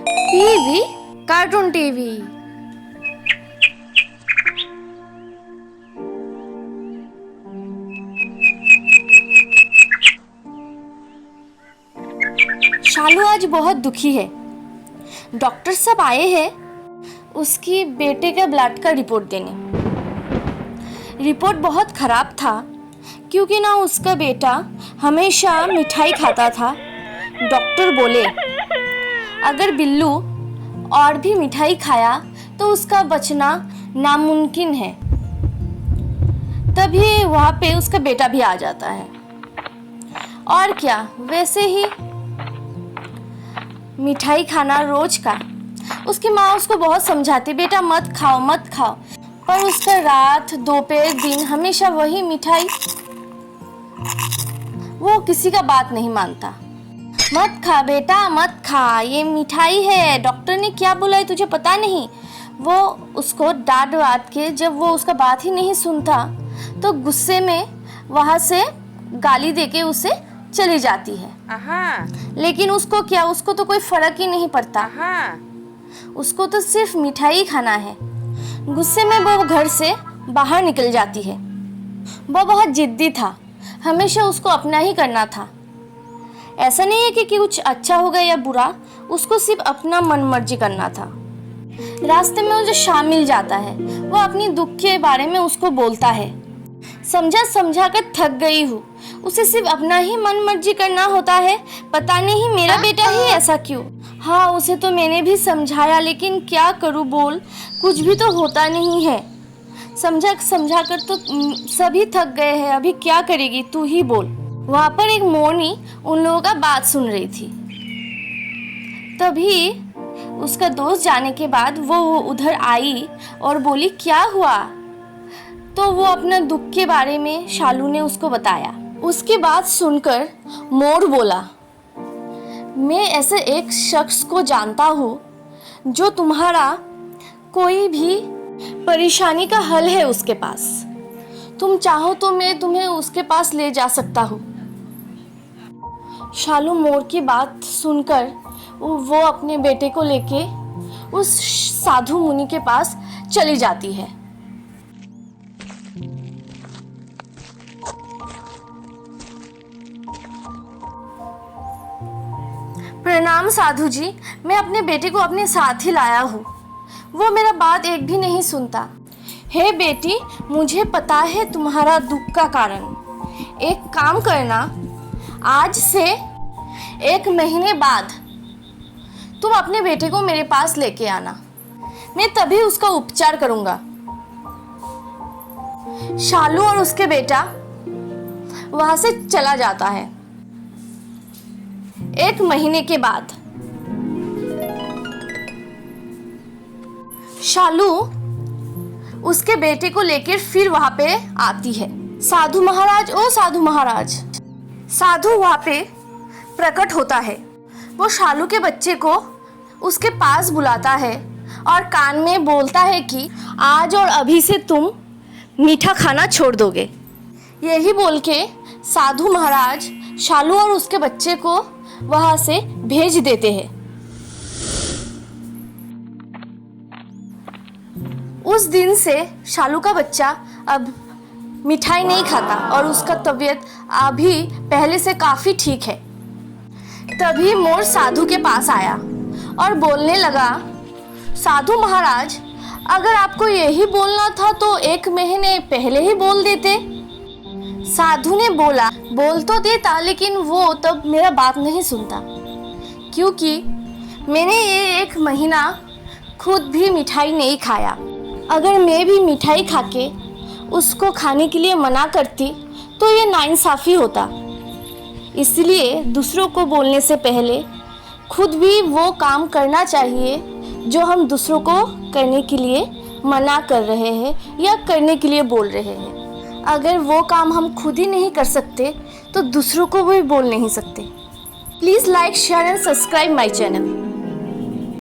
TV, cartoon TV. शालू आज बहुत दुखी है। डॉक्टर सब आए हैं उसकी बेटे के ब्लड का रिपोर्ट देने। रिपोर्ट बहुत खराब था क्योंकि ना उसका बेटा हमेशा मिठाई खाता था। डॉक्टर बोले अगर बिल्लू और भी मिठाई खाया तो उसका बचना नामुमकिन है। तभी वहाँ पे उसका बेटा भी आ जाता है। और क्या, वैसे ही मिठाई खाना रोज का। उसकी माँ उसको बहुत समझाती, बेटा मत खाओ मत खाओ, पर उसका रात दोपहर दिन हमेशा वही मिठाई। वो किसी का बात नहीं मानता। मत खा बेटा मत खा, ये मिठाई है, डॉक्टर ने क्या बोला है तुझे पता नहीं। वो उसको डांट वाट के, जब वो उसका बात ही नहीं सुनता तो गुस्से में वहाँ से गाली देके उसे चली जाती है। लेकिन उसको क्या, उसको तो कोई फर्क ही नहीं पड़ता। उसको तो सिर्फ मिठाई खाना है। गुस्से में वो घर से बाहर निकल जाती है। वो बहुत जिद्दी था, हमेशा उसको अपना ही करना था। ऐसा नहीं है कि कुछ अच्छा होगा या बुरा, उसको सिर्फ अपना मन मर्जी करना था। रास्ते में उसे शाम मिल जाता है। वो अपनी दुख के बारे में उसको बोलता है, समझा समझा कर थक गई हूँ, उसे सिर्फ अपना ही मन मर्जी करना होता है, पता नहीं मेरा बेटा ही ऐसा क्यों। हाँ, उसे तो मैंने भी समझाया, लेकिन क्या करूँ बोल, कुछ भी तो होता नहीं है। समझा समझा कर तो सभी थक गए हैं, अभी क्या करेगी तू ही बोल। वहाँ पर एक मोरनी उन लोगों का बात सुन रही थी। तभी उसका दोस्त जाने के बाद वो उधर आई और बोली क्या हुआ। तो वो अपना दुख के बारे में शालू ने उसको बताया। उसकी बात सुनकर मोर बोला, मैं ऐसे एक शख्स को जानता हूँ जो तुम्हारा कोई भी परेशानी का हल है उसके पास। तुम चाहो तो मैं तुम्हें उसके पास ले जा सकता हूँ। शालू मोर की बात सुनकर वो अपने बेटे को लेके उस साधु मुनि के पास चली जाती है। प्रणाम साधु जी, मैं अपने बेटे को अपने साथ ही लाया हूँ। वो मेरा बात एक भी नहीं सुनता। हे बेटी, मुझे पता है तुम्हारा दुख का कारण। एक काम करना, आज से 1 महीने बाद तुम अपने बेटे को मेरे पास लेके आना, मैं तभी उसका उपचार करूँगा। शालू और उसके बेटा वहाँ से चला जाता है। 1 महीने के बाद शालू उसके बेटे को लेकर फिर वहां पे आती है। साधु महाराज, ओ साधु महाराज। साधु वहां पे प्रकट होता है। वो शालू के बच्चे को उसके पास बुलाता है और कान में बोलता है कि आज और अभी से तुम मीठा खाना छोड़ दोगे। यही बोल के साधु महाराज शालू और उसके बच्चे को वहां से भेज देते हैं। उस दिन से शालू का बच्चा अब मिठाई नहीं खाता और उसका तबीयत अभी पहले से काफी ठीक है। तभी मोर साधु के पास आया और बोलने लगा, साधु महाराज, अगर आपको यही बोलना था तो 1 महीने पहले ही बोल देते। साधु ने बोला, बोल तो देता, लेकिन वो तब मेरा बात नहीं सुनता, क्योंकि मैंने ये 1 महीना खुद भी मिठाई नहीं खाया। अगर मैं भी मिठाई खाके उसको खाने के लिए मना करती तो ये नाइंसाफ़ी होता। इसलिए दूसरों को बोलने से पहले खुद भी वो काम करना चाहिए जो हम दूसरों को करने के लिए मना कर रहे हैं या करने के लिए बोल रहे हैं। अगर वो काम हम खुद ही नहीं कर सकते तो दूसरों को भी बोल नहीं सकते। Please like, share and subscribe my channel.